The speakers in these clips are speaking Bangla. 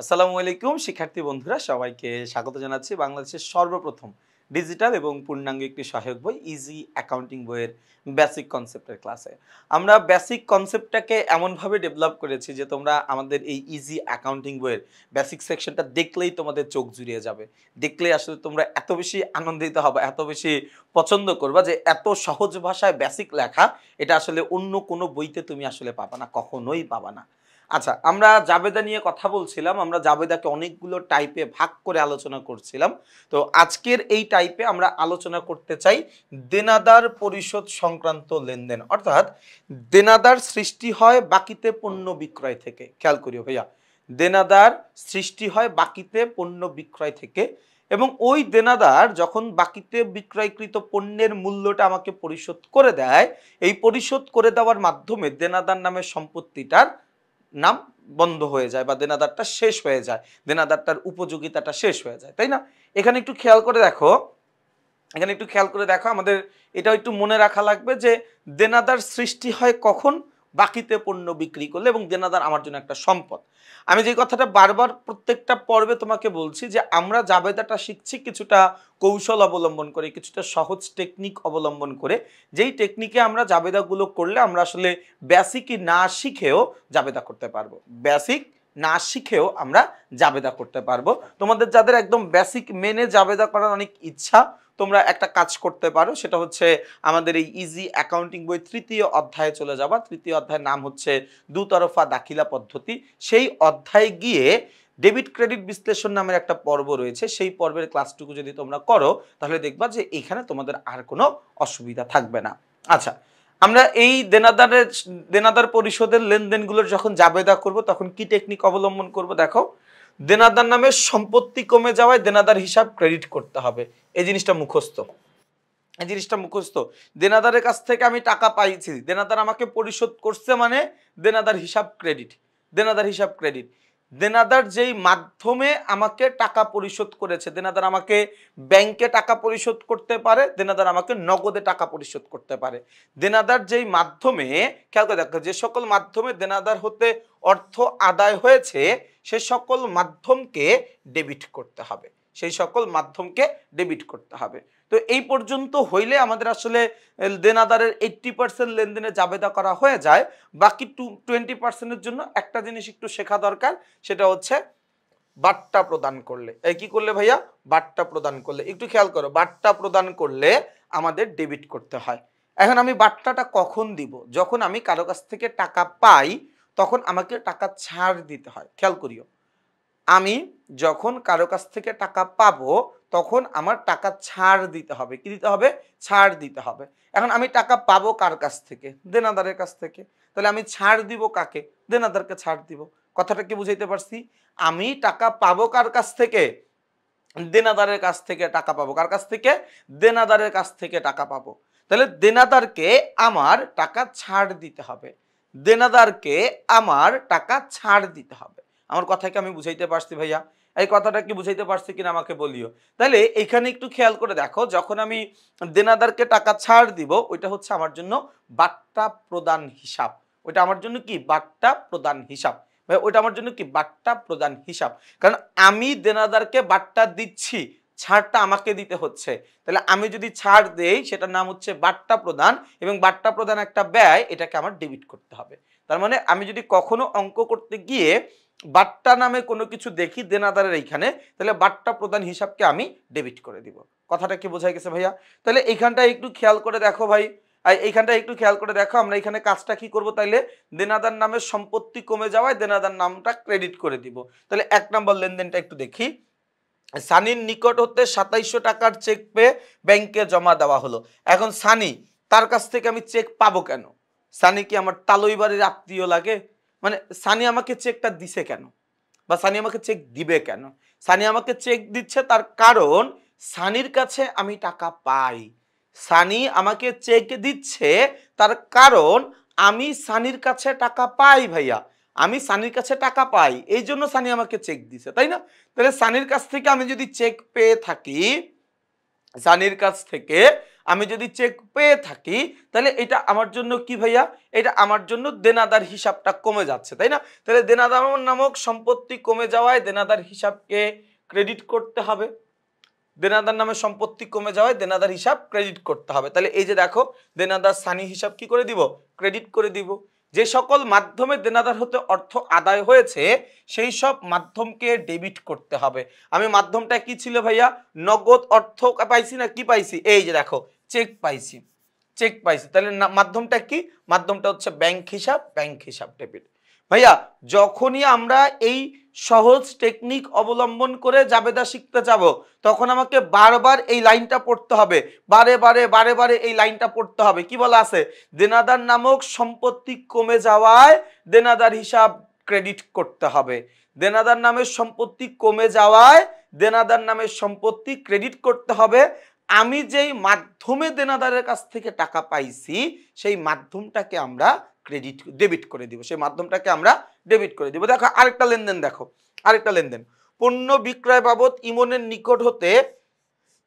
আসসালামু আলাইকুম শিক্ষার্থী বন্ধুরা, সবাইকে স্বাগত জানাচ্ছি বাংলাদেশের সর্বপ্রথম ডিজিটাল এবং পূর্ণাঙ্গ একটি সহায়ক বই ইজি অ্যাকাউন্টিং বইয়ের বেসিক কনসেপ্টের ক্লাসে। আমরা বেসিক কনসেপ্টটাকে এমনভাবে ডেভেলপ করেছি যে তোমরা আমাদের এই ইজি অ্যাকাউন্টিং বইয়ের বেসিক সেকশনটা দেখলেই তোমাদের চোখ জুড়িয়ে যাবে। দেখলেই আসলে তোমরা এত বেশি আনন্দিত হবে, এত বেশি পছন্দ করবা যে এত সহজ ভাষায় বেসিক লেখা এটা আসলে অন্য কোনো বইতে তুমি আসলে পাবা না, কখনোই পাবা না। আচ্ছা, আমরা জাবেদা নিয়ে কথা বলছিলাম। আমরা জাবেদাকে অনেকগুলো টাইপে ভাগ করে আলোচনা করছিলাম। তো আজকের এই টাইপে আমরা আলোচনা করতে চাই দেনাদার পরিশোধ সংক্রান্ত লেনদেন, অর্থাৎ দেনাদার সৃষ্টি হয় বাকিতে পণ্য বিক্রয় থেকে। খেয়াল করিও ভাইয়া, দেনাদার সৃষ্টি হয় বাকিতে পণ্য বিক্রয় থেকে এবং ওই দেনাদার যখন বাকিতে বিক্রয়কৃত পণ্যের মূল্যটা আমাকে পরিশোধ করে দেয়, এই পরিশোধ করে দেওয়ার মাধ্যমে দেনাদার নামের সম্পত্তিটার নাম বন্ধ হয়ে যায় বা দেনাদারটা শেষ হয়ে যায়, দেনাদারটার উপযোগিতাটা শেষ হয়ে যায়, তাই না? এখানে একটু খেয়াল করে দেখো, আমাদের এটা একটু মনে রাখা লাগবে যে দেনাদার সৃষ্টি হয় কখন? বাকিতে পণ্য বিক্রি করলে, এবং দেনাদার আমার জন্য একটা সম্পদ। আমি যে কথাটা বারবার প্রত্যেকটা পর্বে তোমাকে বলছি যে আমরা জাবেদাটা শিখছি কিছুটা কৌশল অবলম্বন করে, কিছুটা সহজ টেকনিক অবলম্বন করে। যেই টেকনিকে আমরা জাবেদাগুলো করলে আমরা আসলে বেসিকই না শিখেও জাবেদা করতে পারবো, বেসিক না শিখেও আমরা জাবেদা করতে পারবো। তোমাদের যাদের একদম বেসিক মেনে জাবেদা করার অনেক ইচ্ছা, তোমরা একটা কাজ করতে পারো, সেটা হচ্ছে আমাদের এই ইজি অ্যাকাউন্টিং বই তৃতীয় অধ্যায়ে চলে যাবা। তৃতীয় অধ্যায়ের নাম হচ্ছে দুতরফা দাখিলা পদ্ধতি। সেই অধ্যায়ে গিয়ে ডেবিট ক্রেডিট বিশ্লেষণ নামের একটা পর্ব রয়েছে, সেই পর্বের ক্লাসটুকু যদি তোমরা করো তাহলে দেখবা যে এখানে তোমাদের আর কোনো অসুবিধা থাকবে না। আচ্ছা, আমরা এই দেনাদার পরিশোধের লেনদেনগুলোর যখন জাবেদা করব তখন কি টেকনিক অবলম্বন করব দেখো। দেনাদার নামের সম্পত্তি কমে যাওয়ায় দেনাদার হিসাব ক্রেডিট করতে হবে। এই জিনিসটা মুখস্থ। দেনাদারের কাছ থেকে আমি টাকা পাইছি, দেনাদার আমাকে পরিশোধ করছে, মানে দেনাদার হিসাব ক্রেডিট। দেনাদার যেই মাধ্যমে আমাকে টাকা পরিশোধ করেছে, দেনাদার আমাকে ব্যাংকে টাকা পরিশোধ করতে পারে, দেনাদার আমাকে নগদে টাকা পরিশোধ করতে পারে। দেনাদার যেই মাধ্যমে, খেয়াল করে দেখো, যে সকল মাধ্যমে দেনাদার হতে অর্থ আদায় হয়েছে সে সকল মাধ্যমকে ডেবিট করতে হবে। তো এই পর্যন্ত হইলে আমাদের আসলে দেনাদারের 80% লেনদেনে জাবেদা করা হয়ে যায়। বাকি 20%-এর জন্য একটা জিনিস একটু শেখা দরকার, সেটা হচ্ছে বাট্টা প্রদান করলে। এই কি করলে ভাইয়া? বাট্টা প্রদান করলে। একটু খেয়াল করো, বাট্টা প্রদান করলে আমাদের ডেবিট করতে হয়। এখন আমি বাট্টাটা কখন দিব? যখন আমি কারো কাছ থেকে টাকা পাই তখন আমাকে টাকা ছাড় দিতে হয়। খেয়াল করিও, আমি যখন কারো কাছ থেকে টাকা পাবো তখন আমার টাকা ছাড় দিতে হবে। কি দিতে হবে? ছাড় দিতে হবে। এখন আমি টাকা পাবো কার কাছ থেকে? দেনাদারের কাছ থেকে। তাহলে আমি ছাড় দিব কাকে? দেনাদারকে ছাড় দিব। কথাটা কি বুঝাইতে পারছি? আমি টাকা পাবো কার কাছ থেকে? দেনাদারের কাছ থেকে টাকা পাবো। কার কাছ থেকে? দেনাদারের কাছ থেকে টাকা পাবো। তাহলে দেনাদারকে আমার টাকা ছাড় দিতে হবে। আমার কথা কি আমি বুঝাইতে পারছি ভাইয়া? এই কথাটা কি বুঝাইতে পারছি কিনা আমাকে বলিও। তাহলে এখানে একটু খেয়াল করে দেখো, যখন আমি দেনাদারকে টাকা ছাড় দিব ওইটা হচ্ছে আমার জন্য বাট্টা প্রদান হিসাব। ওইটা আমার জন্য কি? বাট্টা প্রদান হিসাব। ভাই ওইটা আমার জন্য কি? বাট্টা প্রদান হিসাব। কারণ আমি দেনাদারকে বাট্টা দিচ্ছি, ছাড়টা আমাকে দিতে হচ্ছে। তাহলে আমি যদি ছাড় দেই সেটার নাম হচ্ছে বাট্টা প্রদান, এবং বাট্টা প্রদান একটা ব্যয়, এটাকে আমার ডেবিট করতে হবে। তার মানে আমি যদি কখনো অঙ্ক করতে গিয়ে বাট্টা নামে কোনো কিছু দেখি দেনাদারের এইখানে, তাহলে বাট্টা প্রদান হিসাবকে আমি ডেবিট করে দিব। কথাটা কি বোঝা গেছে ভাইয়া? তাহলে এইখানটা একটু খেয়াল করে দেখো ভাই, আমরা এখানে কাজটা কি করব? তাইলে দেনাদার নামের সম্পত্তি কমে যাওয়ায় দেনাদার নামটা ক্রেডিট করে দিব। তাহলে 1 নম্বর লেনদেনটা একটু দেখি। সানির নিকট হতে 2700 টাকার চেক পেয়ে ব্যাংকে জমা দেওয়া হলো। এখন সানি, তার কাছ থেকে আমি চেক পাবো কেন? সানি কি আমার তালই বাড়ির আত্মীয় লাগে? মানে সানি আমাকে চেকটা দিছে কেন, বা সানি আমাকে চেক দিবে কেন? সানি আমাকে চেক দিচ্ছে তার কারণ সানির কাছে আমি টাকা পাই। সানি আমাকে চেক দিচ্ছে তার কারণ আমি সানির কাছে টাকা পাই ভাইয়া। আমি সানির কাছে টাকা পাই, এই জন্য সানি আমাকে চেক দিছে, তাই না? তাহলে সানির কাছ থেকে আমি যদি চেক পেয়ে থাকি, সানির কাছ থেকে আমি যদি চেক পেয়ে থাকি তাহলে এটা আমার জন্য কি ভাইয়া, এটা আমার জন্য দেনাদার হিসাবটা কমে যাচ্ছে, তাই না? তাহলে দেনাদার নামক সম্পত্তি কমে যাওয়ায় দেনাদার হিসাবকে ক্রেডিট করতে হবে। দেনাদার নামে সম্পত্তি কমে যাওয়ায় দেনাদার হিসাব ক্রেডিট করতে হবে। তাহলে এই যে দেখো, দেনাদার সানি হিসাব কি করে দিব, ক্রেডিট করে দিব। যে সকল মাধ্যমে দেনাদার হতে অর্থ আদায় হয়েছে সেই সব মাধ্যমকে ডেবিট করতে হবে। আমি মাধ্যমটা কি ছিল ভাইয়া, নগদ অর্থ পাইছি না কি পাইছি, এই যে দেখো চেক পাইছি, চেক পাইছি। তাহলে মাধ্যমটা কি, মাধ্যমটা হচ্ছে ব্যাংক হিসাব, ব্যাংক হিসাব ডেবিট। ভাইয়া যখনই আমরা এই সহজ টেকনিক অবলম্বন করে জাবেদা শিখতে যাব তখন আমাকে বারবার এই লাইনটা পড়তে হবে, বারে বারে বারে বারে এই লাইনটা পড়তে হবে। কি বলা আছে, দেনাদার নামক সম্পত্তি কমে যাওয়ায় দেনাদার হিসাব ক্রেডিট করতে হবে। দেনাদার নামের সম্পত্তি কমে যাওয়ায় দেনাদার নামের সম্পত্তি ক্রেডিট করতে হবে। আমি যেই মাধ্যমে দেনাদারের কাছ থেকে টাকা পাইছি সেই মাধ্যমটাকে আমরা ক্রেডিট ডেবিট করে দিব, সেই মাধ্যমটাকে আমরা ডেবিট করে দিব। দেখো আরেকটা লেনদেন, দেখো আরেকটা লেনদেন, পণ্য বিক্রয় বাবদ ইমনের নিকট হতে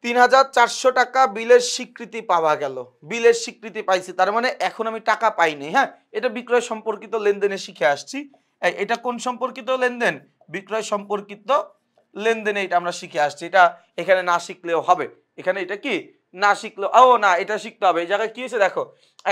৩,৪০০ টাকা বিলের স্বীকৃতি পাওয়া গেল। বিলের স্বীকৃতি পাইছি, তার মানে এখন আমি টাকা পাইনি। হ্যাঁ, এটা বিক্রয় সম্পর্কিত লেনদেনে শিখে আসছি। এটা কোন সম্পর্কিত লেনদেন, বিক্রয় সম্পর্কিত লেনদেনে এটা আমরা শিখে আসছি। এটা এখানে না শিখলেও হবে, এখানে এটা কি না শিখলেও, ও না এটা শিখতে হবে। এই জায়গায় কি হয়েছে দেখো,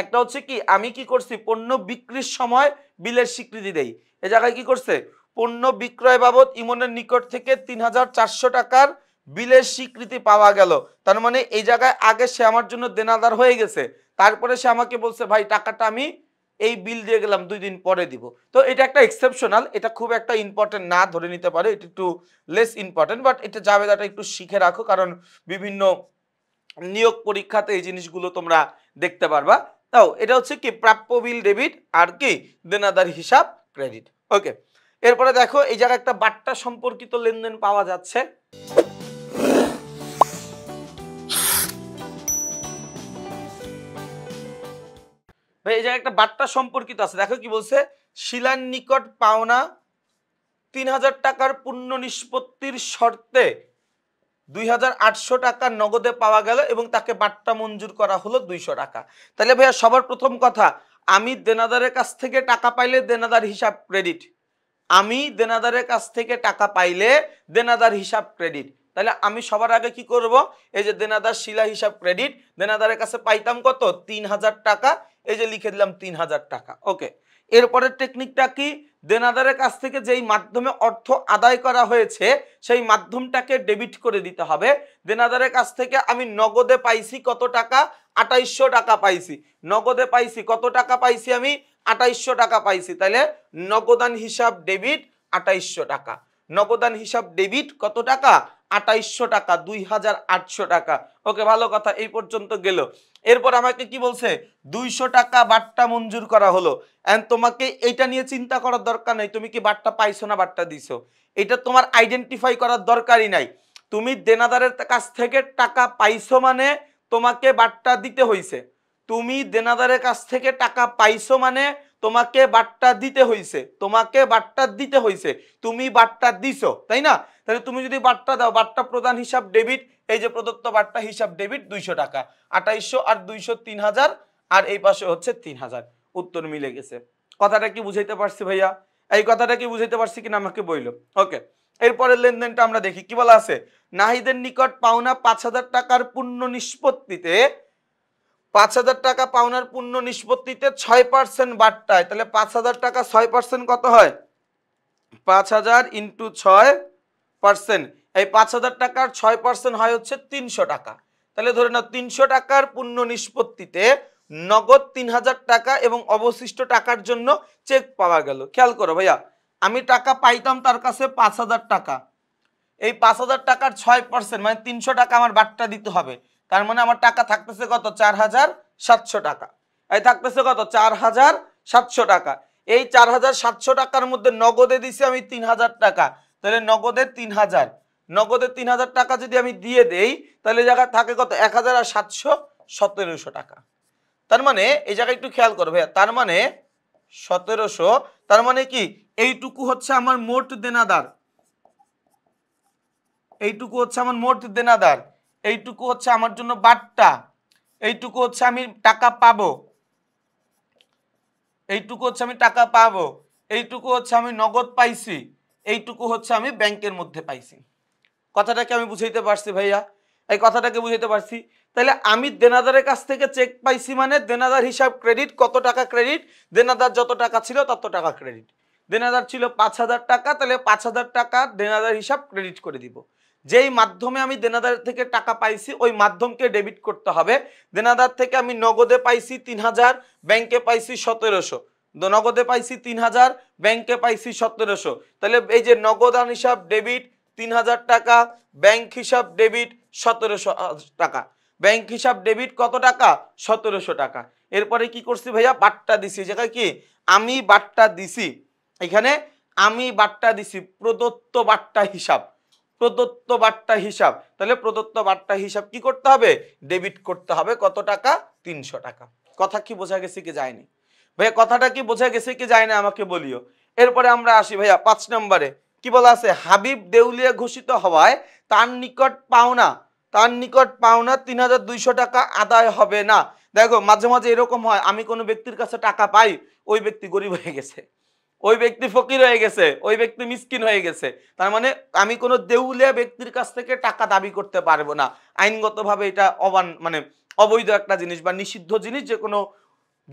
একটা হচ্ছে কি আমি কি করছি, পণ্য বিক্রির সময় বিলের স্বীকৃতি দেই। এই জায়গায় কি করছে, পণ্য বিক্রয় বাবদ ইমনের নিকট থেকে ৩,৪০০ টাকার বিলের স্বীকৃতি পাওয়া গেল। তার মানে এই জায়গায় আগে সে আমার জন্য দেনাদার হয়ে গেছে, তারপরে সে আমাকে বলছে ভাই টাকাটা আমি এই বিল দিয়ে গেলাম 2 দিন পরে দিব। তো এটা একটা এক্সেপশনাল, এটা খুব একটা ইম্পর্টেন্ট না ধরে নিতে পারে, এটা একটু লেস ইম্পর্টেন্ট, বাট এটা জাবেদাটা একটু শিখে রাখো, কারণ বিভিন্ন নিয়োগ পরীক্ষাতে এই জিনিসগুলো তোমরা দেখতে পারবা। তাও এটা হচ্ছে কি প্রাপ্য বিল ডেবিট আর কি দেনাদার হিসাব ক্রেডিট। ওকে, এরপরে দেখো এই জায়গায় একটা বাট্টা সম্পর্কিত লেনদেন পাওয়া যাচ্ছে। ভাই এই জায়গায় একটা বাট্টা সম্পর্কিত আছে, দেখো কি বলছে, শিলার নিকট পাওনা ৩,০০০ টাকার পূর্ণ নিষ্পত্তির শর্তে ২,৮০০ টাকা নগদে পাওয়া গেল এবং তাকে বাট্টা মঞ্জুর করা হলো ২০০ টাকা। তাহলে ভাইয়া সবার প্রথম কথা, আমি দেনাদারের কাছ থেকে টাকা পাইলে দেনাদার হিসাব ক্রেডিট, আমি দেনাদারের কাছ থেকে টাকা পাইলে দেনাদার হিসাব ক্রেডিট। তাহলে আমি সবার আগে কি করব, এই যে দেনাদার শিলা হিসাব ক্রেডিট, দেনাদারের কাছে পাইতাম কত ৩,০০০ টাকা, এই যে লিখে দিলাম ৩,০০০ টাকা। ওকে, এরপরের টেকনিকটা কি, দেনাদারের কাছ থেকে যেই মাধ্যমে অর্থ আদায় করা হয়েছে সেই মাধ্যমটাকে ডেবিট করে দিতে হবে। দেনাদারের কাছ থেকে আমি নগদে পাইছি কত টাকা, ২৮০০ টাকা পাইছি। নগদে পাইছি কত টাকা পাইছি, আমি ২৮০০ টাকা পাইছি। তাহলে নগদান হিসাব ডেবিট ২৮০০ টাকা, নগদান হিসাব ডেবিট কত টাকা, ২৮০০ টাকা, ২,৮০০ টাকা। ওকে, ভালো কথা, এই পর্যন্ত গেল। এরপর আমাকে কি বলছে, ২০০ টাকা বাট্টা মঞ্জুর করা হলো। এন্ড তোমাকে এইটা নিয়ে চিন্তা করার দরকার নেই তুমি কি বাট্টা পাইছো না বাট্টা দিছো, এটা তোমার আইডেন্টিফাই করার দরকারই নাই। তুমি দেনাদারের কাছ থেকে টাকা পাইছো মানে তোমাকে বাট্টা দিতে হইছে, তুমি দেনাদারের কাছ থেকে টাকা পাইছো মানে তোমাকে বাট্টা দিতে হইছে, তোমাকে বাট্টা দিতে হইছে, তুমি বাট্টা দিছো, তাই না? তাহলে তুমি যদি বাট্টা দাও, বাট্টা প্রদান হিসাব ডেবিট, এই যে প্রদত্ত বাট্টা হিসাব ডেবিট ২০০ টাকা, ২৮০০ আর ২০০ ৩,০০০, আর এই পাশে হচ্ছে ৩,০০০। উত্তর মিলে গেছে। কথাটা কি বুঝাইতে পারছি ভাইয়া, এই কথাটা কি বুঝাইতে পারছি কিনা আমাকে বইলো। ওকে, এরপরের লেনদেনটা আমরা দেখি কি বলা আছে, নাহিদের নিকট পাওনা ৫,০০০ টাকার পূর্ণ নিষ্পত্তিতে, ৫,০০০ টাকা পাওনার পূর্ণ নিষ্পত্তিতে ৬% বাট্টায়, তাহলে ৫,০০০ টাকা ৬% কত হয়, ৫,০০০ ইন্টু ৬%, এই ৫,০০০ টাকার ৬% হয় হচ্ছে ৩০০ টাকা। তাহলে ধরে নাও ৩০০ টাকার পূর্ণ নিষ্পত্তিতে নগদ ৩,০০০ টাকা এবং অবশিষ্ট টাকার জন্য চেক পাওয়া গেল। খেয়াল করো ভাইয়া, আমি টাকা পাইতাম তার কাছে ৫,০০০ টাকা, এই ৫,০০০ টাকার ৬% মানে ৩০০ টাকা আমার বাট্টা দিতে হবে। তার মানে আমার টাকা থাকতেছে কত, ৪,৭০০ টাকা। এই থাকতেছে কত, ৪,৭০০ টাকা। এই ৪,৭০০ টাকার মধ্যে নগদে দিছি আমি ৩,০০০ টাকা, তাহলে নগদে ৩,০০০, নগদে ৩,০০০ টাকা যদি আমি দিয়ে দেই তাহলে জায়গা থাকে কত, ১,০০০ আর ৭০০ ১৭০০ টাকা। তার মানে এই জায়গায় একটু খেয়াল করো ভাইয়া, তার মানে ১৭০০, তার মানে কি এইটুকু হচ্ছে আমার মোট দেনাদার, এইটুকু হচ্ছে আমার মোট দেনাদার, এইটুকু হচ্ছে আমার জন্য বাট্টা, এইটুকু হচ্ছে আমি টাকা পাবো, এইটুকু হচ্ছে আমি টাকা পাবো, এইটুকু হচ্ছে আমি নগদ পাইছি, এইটুকু হচ্ছে আমি ব্যাংকের মধ্যে পাইছি। কথাটাকে আমি বুঝাইতে পারছি ভাইয়া? এই কথাটাকে বুঝাইতে পারছি? তাহলে আমি দেনাদারের কাছ থেকে চেক পাইছি মানে দেনাদার হিসাব ক্রেডিট, কত টাকা ক্রেডিট, দেনাদার যত টাকা ছিল তত টাকা ক্রেডিট। দেনাদার ছিল 5,000 টাকা, তাহলে 5,000 টাকা দেনাদার হিসাব ক্রেডিট করে দিব। যেই মাধ্যমে আমি দেনাদার থেকে টাকা পাইছি ওই মাধ্যমকে ডেবিট করতে হবে। দেনাদার থেকে আমি নগদে পাইছি 3,000, ব্যাংকে পাইছি 1,700। নগদে পাইছি 3,000, ব্যাংকে পাইছি 1,700। তাহলে এই যে নগদান হিসাব ডেবিট 3,000 টাকা, ব্যাংক হিসাব ডেবিট 1,700 টাকা। ব্যাংক হিসাব ডেবিট কত টাকা? 1,700 টাকা। এরপরে কি করছি ভাইয়া? বাট্টা দিছি। যেটা কি আমি বাট্টা দিছি, এখানে আমি বাট্টা দিছি প্রদত্ত বাট্টা হিসাব, প্রদত্ত বাট্টা হিসাব। তাহলে প্রদত্ত বাট্টা হিসাব কি করতে হবে? ডেবিট করতে হবে। কত টাকা? 300 টাকা। কথা কি বোঝা গেছে কি যায়নি ভাইয়া? কথাটা কি বোঝা গেছে কি যায় না আমাকে বলিও। এরপরে আমরা আসি ভাইয়া 5 নম্বরে। কি বলা আছে? হাবিব দেউলিয়া ঘোষিত হওয়ায় তার নিকট পাওনা, তার নিকট পাওনা 3,200 টাকা আদায় হবে না। দেখো মাঝে মাঝে এরকম হয়, আমি কোনো ব্যক্তির কাছে টাকা পাই, ওই ব্যক্তি গরিব হয়ে গেছে, ওই ব্যক্তি ফকির হয়ে গেছে, ওই ব্যক্তি মিসকিন হয়ে গেছে। তার মানে আমি কোনো দেউলিয়া ব্যক্তির কাছ থেকে টাকা দাবি করতে পারবো না। আইনগতভাবে এটা মানে অবৈধ একটা জিনিস বা নিষিদ্ধ জিনিস, যে কোনো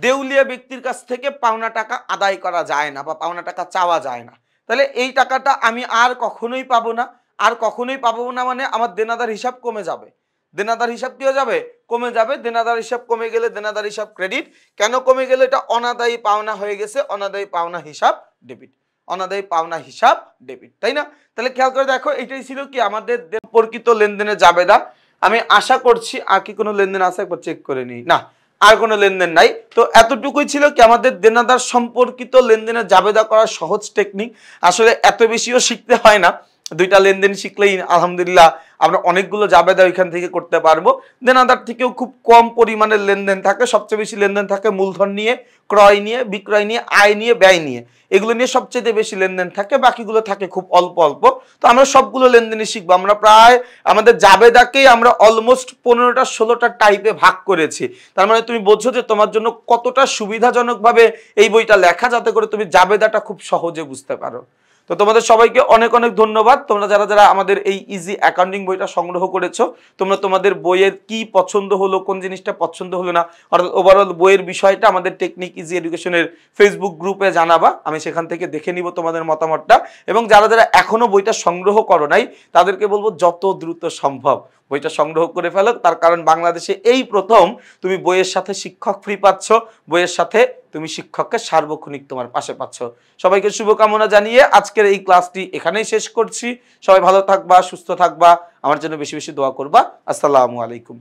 দেউলিয়া ব্যক্তির কাছ থেকে পাওনা টাকা আদায় করা যায় না বা পাওনা টাকা চাওয়া যায় না। তাহলে এই টাকাটা আমি আর কখনোই পাবো না। আর কখনোই পাবো না মানে আমার দেনাদার হিসাব কমে যাবে। দেনাদার হিসাব কি হয়ে যাবে? কমে যাবে। দেনাদার হিসাব কমে গেলে দেনাদার হিসাব ক্রেডিট। কেন কমে গেলে? এটা অনাদায়ী পাওনা হয়ে গেছে, অনাদায়ী পাওনা হিসাব ডেবিট, অনাদায়ী পাওনা হিসাব ডেবিট, তাই না? তাহলে খেয়াল করে দেখো, এটাই ছিল কি আমাদের সম্পর্কিত লেনদেনের জাবেদা। আমি আশা করছি আর কি কোনো লেনদেন আছে একবার চেক করে নিই। না, আর কোনো লেনদেন নাই। তো এতটুকুই ছিল কি আমাদের দেনাদার সম্পর্কিত লেনদেনের জাবেদা করার সহজ টেকনিক। আসলে এত বেশিও শিখতে হয় না, 2টা লেনদেন শিখলেই আলহামদুলিল্লাহ আমরা অনেকগুলো জাবেদা ওইখান থেকে করতে পারবো। দেনাদার থেকেও খুব কম পরিমাণের লেনদেন থাকে, সবচেয়ে বেশি লেনদেন থাকে মূলধন নিয়ে, ক্রয় নিয়ে, বিক্রয় নিয়ে, আয় নিয়ে, ব্যয় নিয়ে। এগুলো নিয়ে সবচেয়ে বেশি লেনদেন থাকে, বাকিগুলো থাকে খুব অল্প অল্প। তো আমরা সবগুলো লেনদেনই শিখবো। আমরা প্রায় আমাদের জাবেদাকেই আমরা অলমোস্ট 15টা 16টা টাইপে ভাগ করেছি। তার মানে তুমি বোঝো যে তোমার জন্য কতটা সুবিধাজনকভাবে এই বইটা লেখা, যাতে করে তুমি জাবেদাটা খুব সহজে বুঝতে পারো। তো তোমাদের সবাইকে অনেক অনেক ধন্যবাদ। তোমরা যারা যারা আমাদের এই ইজি অ্যাকাউন্টিং বইটা সংগ্রহ করেছো, তোমরা তোমাদের বইয়ের কি পছন্দ হলো, কোন জিনিসটা পছন্দ হলো না, অর্থাৎ ওভারঅল বইয়ের বিষয়টা আমাদের টেকনিক ইজি এডুকেশনের ফেসবুক গ্রুপে জানাবা। আমি সেখান থেকে দেখে নিব তোমাদের মতামতটা। এবং যারা যারা এখনো বইটা সংগ্রহ করো নাই, তাদেরকে বলবো যত দ্রুত সম্ভব বইটা সংগ্রহ করে ফেলো। তার কারণ বাংলাদেশে এই প্রথম তুমি বইয়ের সাথে শিক্ষক ফ্রি পাচ্ছ, বইয়ের সাথে তুমি শিক্ষককে সার্বক্ষণিক তোমার পাশে পাচ্ছ। সবাইকে শুভকামনা জানিয়ে আজকের এই ক্লাসটি এখানেই শেষ করছি। সবাই ভালো থাকবা, সুস্থ থাকবা, আমার জন্য বেশি বেশি দোয়া করবা। আসসালামু আলাইকুম।